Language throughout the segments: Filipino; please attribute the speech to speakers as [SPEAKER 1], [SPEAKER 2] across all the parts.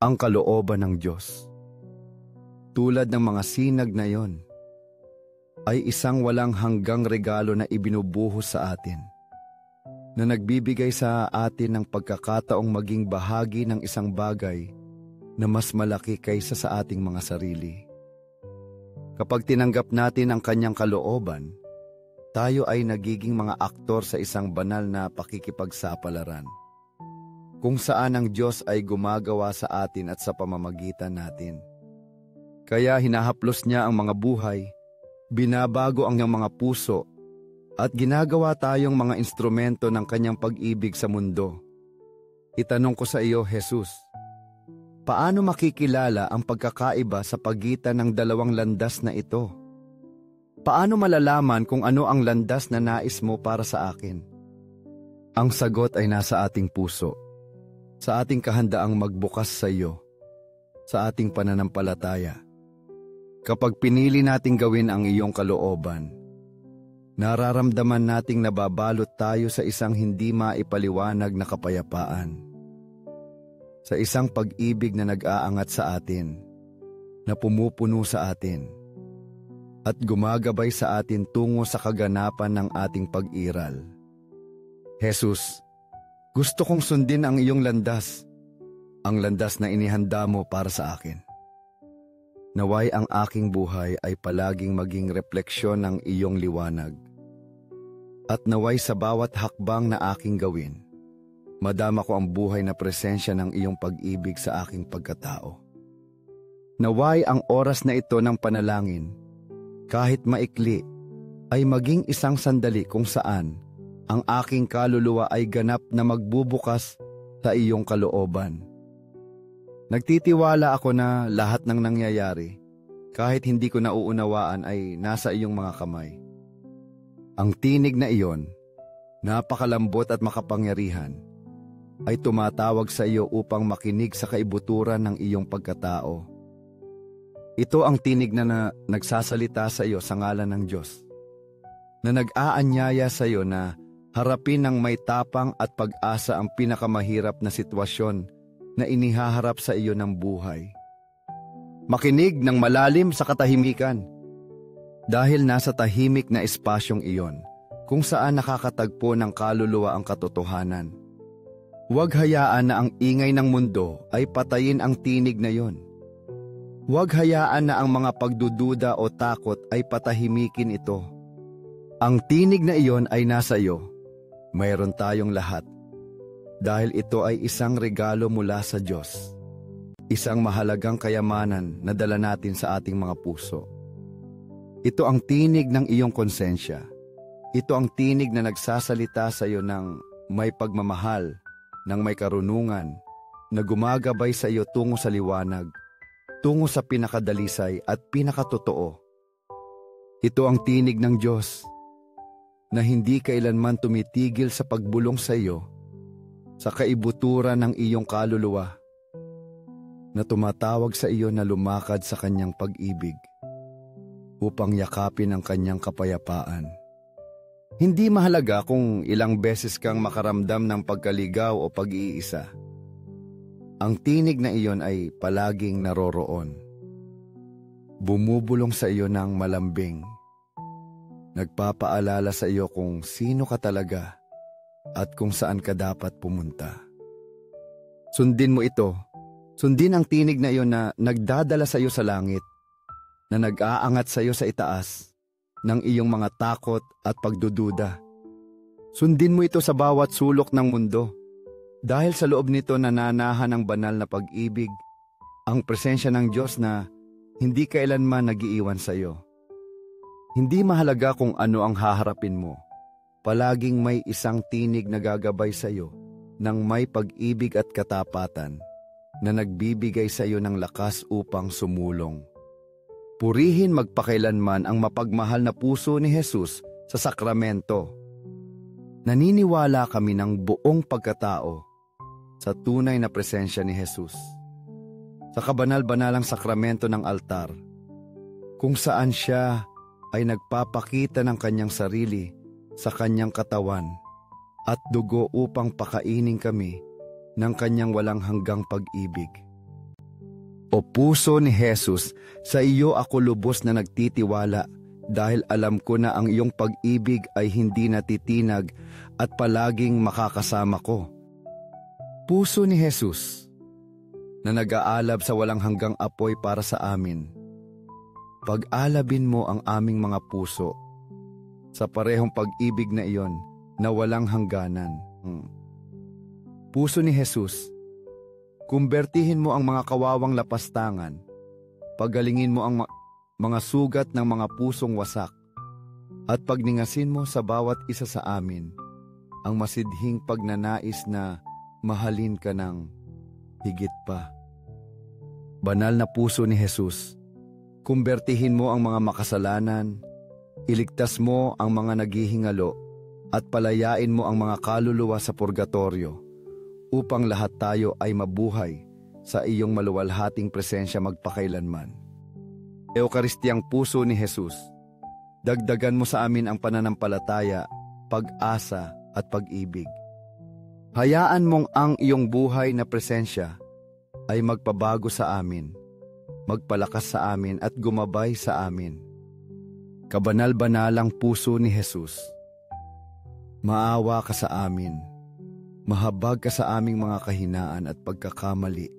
[SPEAKER 1] ang kalooban ng Diyos. Tulad ng mga sinag na yon, ay isang walang hanggang regalo na ibinubuhos sa atin, na nagbibigay sa atin ng pagkakataong maging bahagi ng isang bagay na mas malaki kaysa sa ating mga sarili. Kapag tinanggap natin ang kanyang kalooban, tayo ay nagiging mga aktor sa isang banal na pakikipagsapalaran, kung saan ang Diyos ay gumagawa sa atin at sa pamamagitan natin. Kaya hinahaplos niya ang mga buhay, binabago ang iyong mga puso, at ginagawa tayong mga instrumento ng kanyang pag-ibig sa mundo. Itanong ko sa iyo, Jesus, paano makikilala ang pagkakaiba sa pagitan ng dalawang landas na ito? Paano malalaman kung ano ang landas na nais mo para sa akin? Ang sagot ay nasa ating puso, sa ating kahandaang magbukas sa iyo, sa ating pananampalataya. Kapag pinili nating gawin ang iyong kalooban, nararamdaman nating nababalot tayo sa isang hindi maipaliwanag na kapayapaan. Sa isang pag-ibig na nag-aangat sa atin, na pumupuno sa atin, at gumagabay sa atin tungo sa kaganapan ng ating pag-iral. Jesus, gusto kong sundin ang iyong landas, ang landas na inihanda mo para sa akin. Naway ang aking buhay ay palaging maging refleksyon ng iyong liwanag. At naway sa bawat hakbang na aking gawin, madama ko ang buhay na presensya ng iyong pag-ibig sa aking pagkatao. Naway ang oras na ito ng panalangin, kahit maikli, ay maging isang sandali kung saan ang aking kaluluwa ay ganap na magbubukas sa iyong kalooban. Nagtitiwala ako na lahat ng nangyayari, kahit hindi ko nauunawaan, ay nasa iyong mga kamay. Ang tinig na iyon, napakalambot at makapangyarihan, ay tumatawag sa iyo upang makinig sa kaibuturan ng iyong pagkatao. Ito ang tinig na nagsasalita sa iyo sa ngalan ng Diyos, na nag-aanyaya sa iyo na harapin ng may tapang at pag-asa ang pinakamahirap na sitwasyon na inihaharap sa iyo ng buhay. Makinig ng malalim sa katahimikan, dahil nasa tahimik na espasyong iyon, kung saan nakakatagpo ng kaluluwa ang katotohanan. Huwag hayaan na ang ingay ng mundo ay patayin ang tinig na iyon. Huwag hayaan na ang mga pagdududa o takot ay patahimikin ito. Ang tinig na iyon ay nasa iyo. Mayroon tayong lahat. Dahil ito ay isang regalo mula sa Diyos. Isang mahalagang kayamanan na dala natin sa ating mga puso. Ito ang tinig ng iyong konsensya. Ito ang tinig na nagsasalita sa iyo ng may pagmamahal, ng may karunungan, na gumagabay sa iyo tungo sa liwanag, tungo sa pinakadalisay at pinakatotoo. Ito ang tinig ng Diyos na hindi kailanman tumitigil sa pagbulong sa iyo, sa kaibuturan ng iyong kaluluwa, na tumatawag sa iyo na lumakad sa kanyang pag-ibig upang yakapin ang kanyang kapayapaan. Hindi mahalaga kung ilang beses kang makaramdam ng pagkaligaw o pag-iisa. Ang tinig na iyon ay palaging naroroon. Bumubulong sa iyo ng malambing. Nagpapaalala sa iyo kung sino ka talaga at kung saan ka dapat pumunta. Sundin mo ito. Sundin ang tinig na iyon na nagdadala sa iyo sa langit, na nag-aangat sa iyo sa itaas ng iyong mga takot at pagdududa. Sundin mo ito sa bawat sulok ng mundo. Dahil sa loob nito nananahan ang banal na pag-ibig, ang presensya ng Diyos na hindi kailanman nag-iiwan sa iyo. Hindi mahalaga kung ano ang haharapin mo. Palaging may isang tinig na gagabay sa iyo ng may pag-ibig at katapatan na nagbibigay sa iyo ng lakas upang sumulong. Purihin magpakailanman ang mapagmahal na puso ni Jesus sa sakramento. Naniniwala kami ng buong pagkatao sa tunay na presensya ni Jesus, sa kabanal-banalang sakramento ng altar, kung saan siya ay nagpapakita ng kanyang sarili sa kanyang katawan at dugo upang pakainin kami ng kanyang walang hanggang pag-ibig. O puso ni Jesus, sa iyo ako lubos na nagtitiwala dahil alam ko na ang iyong pag-ibig ay hindi natitinag at palaging makakasama ko. Puso ni Jesus, na nag-aalab sa walang hanggang apoy para sa amin. Pag-alabin mo ang aming mga puso sa parehong pag-ibig na iyon na walang hangganan. Puso ni Jesus, kumbertihin mo ang mga kawawang lapastangan, pagalingin mo ang mga sugat ng mga pusong wasak, at pagningasin mo sa bawat isa sa amin ang masidhing pagnanais na mahalin ka ng higit pa. Banal na puso ni Jesus, kumbertihin mo ang mga makasalanan, iligtas mo ang mga naghihingalo, at palayain mo ang mga kaluluwa sa purgatorio, upang lahat tayo ay mabuhay sa iyong maluwalhating presensya magpakailanman. Eukaristiyang puso ni Jesus, dagdagan mo sa amin ang pananampalataya, pag-asa at pag-ibig. Hayaan mong ang iyong buhay na presensya ay magpabago sa amin, magpalakas sa amin at gumabay sa amin. Kabanal-banalang puso ni Jesus, maawa ka sa amin, mahabag ka sa aming mga kahinaan at pagkakamali,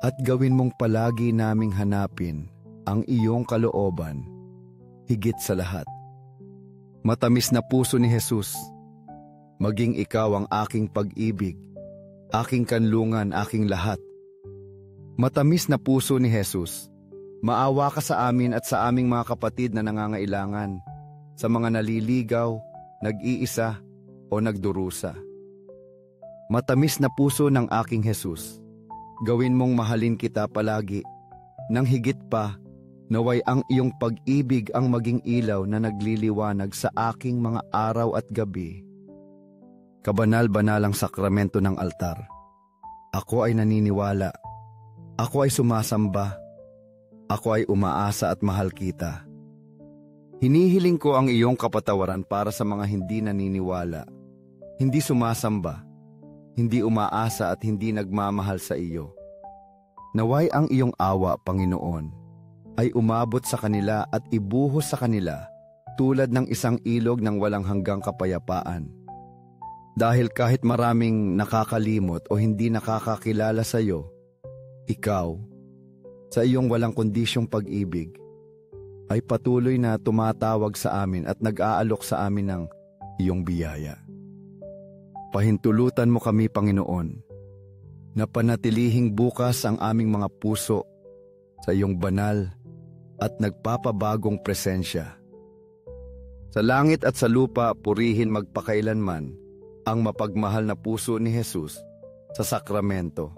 [SPEAKER 1] at gawin mong palagi naming hanapin ang iyong kalooban, higit sa lahat. Matamis na puso ni Jesus, maging ikaw ang aking pag-ibig, aking kanlungan, aking lahat. Matamis na puso ni Jesus, maawa ka sa amin at sa aming mga kapatid na nangangailangan, sa mga naliligaw, nag-iisa o nagdurusa. Matamis na puso ng aking Jesus, gawin mong mahalin kita palagi, nang higit pa, naway ang iyong pag-ibig ang maging ilaw na nagliliwanag sa aking mga araw at gabi. Kabanal-banalang sakramento ng altar, ako ay naniniwala, ako ay sumasamba, ako ay umaasa at mahal kita. Hinihiling ko ang iyong kapatawaran para sa mga hindi naniniwala, hindi sumasamba, hindi umaasa at hindi nagmamahal sa iyo. Naway ang iyong awa, Panginoon, ay umabot sa kanila at ibuhos sa kanila tulad ng isang ilog ng walang hanggang kapayapaan. Dahil kahit maraming nakakalimot o hindi nakakakilala sa iyo, ikaw, sa iyong walang kondisyong pag-ibig, ay patuloy na tumatawag sa amin at nag-aalok sa amin ng iyong biyaya. Pahintulutan mo kami, Panginoon, na panatilihing bukas ang aming mga puso sa iyong banal at nagpapabagong presensya. Sa langit at sa lupa, purihin magpakailanman ang mapagmahal na puso ni Jesus sa sakramento.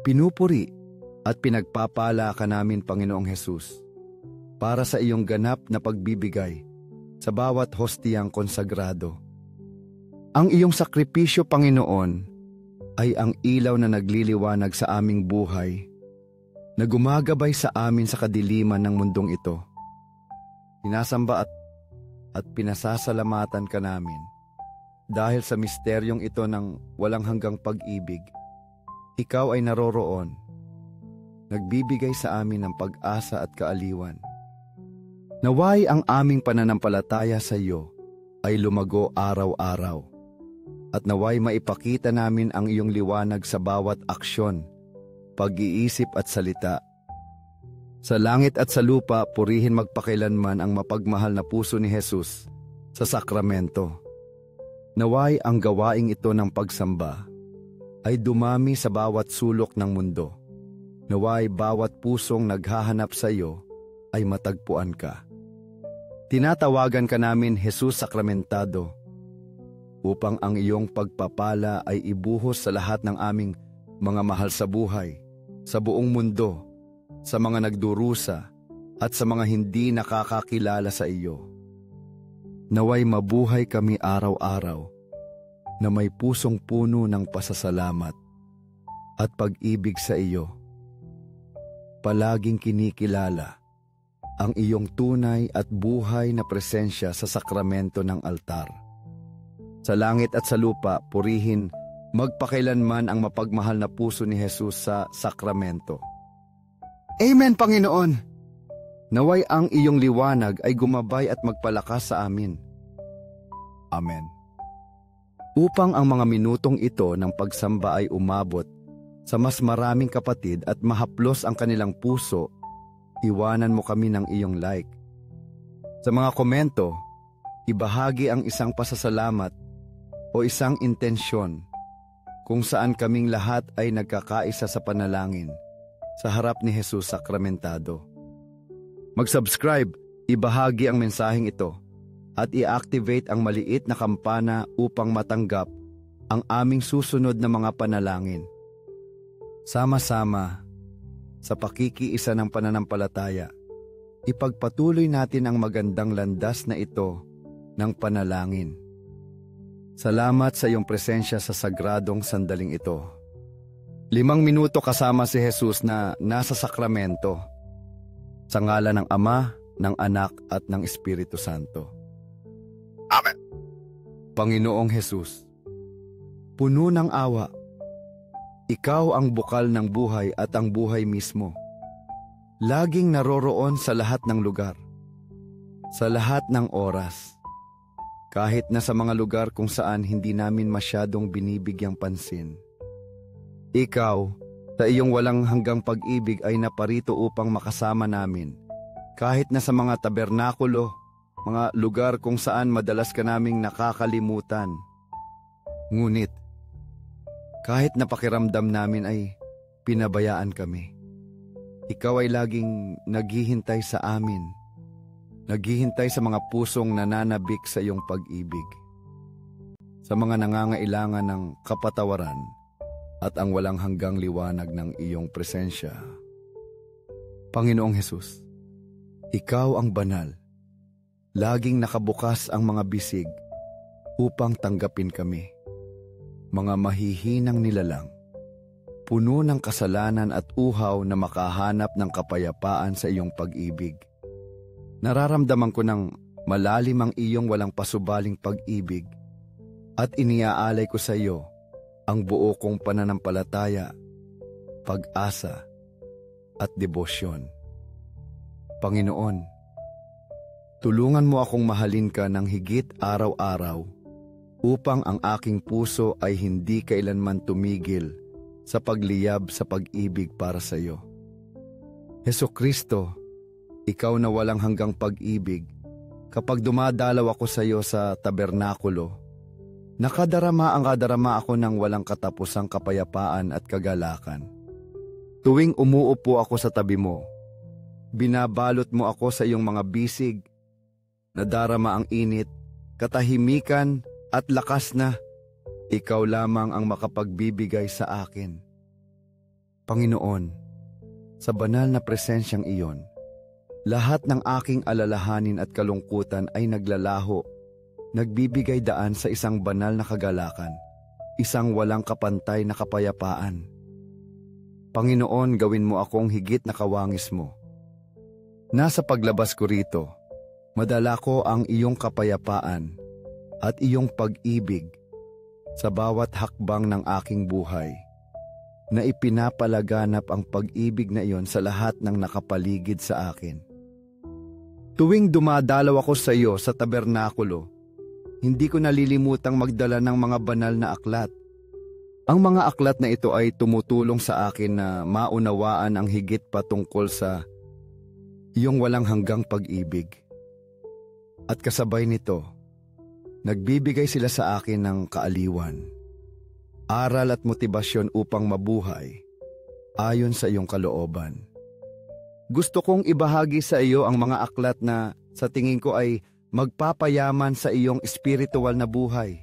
[SPEAKER 1] Pinupuri at pinagpapala ka namin, Panginoong Jesus, para sa iyong ganap na pagbibigay sa bawat hostiyang konsagrado. Ang iyong sakripisyo, Panginoon, ay ang ilaw na nagliliwanag sa aming buhay, na gumagabay sa amin sa kadiliman ng mundong ito. Sinasamba at pinasasalamatan ka namin dahil sa misteryong ito ng walang hanggang pag-ibig. Ikaw ay naroroon, nagbibigay sa amin ng pag-asa at kaaliwan. Naway ang aming pananampalataya sa iyo ay lumago araw-araw, at naway maipakita namin ang iyong liwanag sa bawat aksyon, pag-iisip at salita. Sa langit at sa lupa, purihin magpakailanman ang mapagmahal na puso ni Jesus sa sakramento. Naway ang gawaing ito ng pagsamba ay dumami sa bawat sulok ng mundo. Naway bawat pusong naghahanap sa iyo ay matagpuan ka. Tinatawagan ka namin, Jesus Sakramentado, upang ang iyong pagpapala ay ibuhos sa lahat ng aming mga mahal sa buhay, sa buong mundo, sa mga nagdurusa at sa mga hindi nakakakilala sa iyo. Naway mabuhay kami araw-araw na may pusong puno ng pasasalamat at pag-ibig sa iyo. Palaging kinikilala ang iyong tunay at buhay na presensya sa sakramento ng altar. Sa langit at sa lupa, purihin magpakailanman ang mapagmahal na puso ni Jesus sa sakramento. Amen, Panginoon! Naway ang iyong liwanag ay gumabay at magpalakas sa amin. Amen. Upang ang mga minutong ito ng pagsamba ay umabot sa mas maraming kapatid at mahaplos ang kanilang puso, iwanan mo kami ng iyong like. Sa mga komento, ibahagi ang isang pasasalamat o isang intensyon kung saan kaming lahat ay nagkakaisa sa panalangin sa harap ni Jesus sakramentado. Mag-subscribe, ibahagi ang mensaheng ito at i-activate ang maliit na kampana upang matanggap ang aming susunod na mga panalangin. Sama-sama, sa pakikiisa ng pananampalataya, ipagpatuloy natin ang magandang landas na ito ng panalangin. Salamat sa iyong presensya sa sagradong sandaling ito. 5 minuto kasama si Jesus na nasa sakramento. Sa ngalan ng Ama, ng Anak at ng Espiritu Santo. Amen. Panginoong Jesus, puno ng awa, ikaw ang bukal ng buhay at ang buhay mismo. Laging naroroon sa lahat ng lugar, sa lahat ng oras, kahit na sa mga lugar kung saan hindi namin masyadong binibigyang pansin. Ikaw, sa iyong walang hanggang pag-ibig ay naparito upang makasama namin, kahit na sa mga tabernakulo, mga lugar kung saan madalas ka naming nakakalimutan. Ngunit, kahit napakiramdam namin ay pinabayaan kami, ikaw ay laging naghihintay sa amin, naghihintay sa mga pusong nananabik sa iyong pag-ibig, sa mga nangangailangan ng kapatawaran at ang walang hanggang liwanag ng iyong presensya. Panginoong Jesus, ikaw ang banal. Laging nakabukas ang mga bisig upang tanggapin kami, mga mahihinang nilalang, puno ng kasalanan at uhaw na makahanap ng kapayapaan sa iyong pag-ibig. Nararamdaman ko ng malalim ang iyong walang pasubaling pag-ibig at iniaalay ko sa iyo ang buo kong pananampalataya, pag-asa at debosyon. Panginoon, tulungan mo akong mahalin ka ng higit araw-araw upang ang aking puso ay hindi kailanman tumigil sa pagliyab sa pag-ibig para sa iyo. Hesukristo, ikaw na walang hanggang pag-ibig, kapag dumadalaw ako sa iyo sa tabernakulo, nakadarama ako ng walang katapusang kapayapaan at kagalakan. Tuwing umuupo ako sa tabi mo, binabalot mo ako sa iyong mga bisig, nadarama ang init, katahimikan at lakas na ikaw lamang ang makapagbibigay sa akin. Panginoon, sa banal na presensyang iyon, lahat ng aking alalahanin at kalungkutan ay naglalaho, nagbibigay daan sa isang banal na kagalakan, isang walang kapantay na kapayapaan. Panginoon, gawin mo akong higit na kawangis mo. Nasa paglabas ko rito, madala ko ang iyong kapayapaan at iyong pag-ibig sa bawat hakbang ng aking buhay, na ipinapalaganap ang pag-ibig na iyon sa lahat ng nakapaligid sa akin. Tuwing dumadalaw ako sa iyo sa tabernakulo, hindi ko nalilimutang magdala ng mga banal na aklat. Ang mga aklat na ito ay tumutulong sa akin na maunawaan ang higit patungkol sa iyong walang hanggang pag-ibig. At kasabay nito, nagbibigay sila sa akin ng kaaliwan, aral at motibasyon upang mabuhay ayon sa iyong kalooban. Gusto kong ibahagi sa iyo ang mga aklat na sa tingin ko ay magpapayaman sa iyong espiritual na buhay.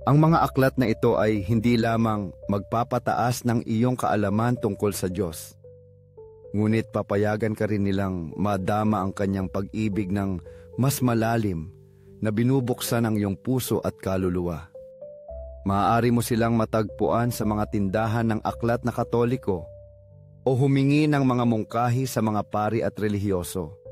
[SPEAKER 1] Ang mga aklat na ito ay hindi lamang magpapataas ng iyong kaalaman tungkol sa Diyos, ngunit papayagan ka rin nilang madama ang kanyang pag-ibig ng mas malalim na binubuksan ang iyong puso at kaluluwa. Maaari mo silang matagpuan sa mga tindahan ng aklat na Katoliko o humingi ng mga mungkahi sa mga pari at relihiyoso.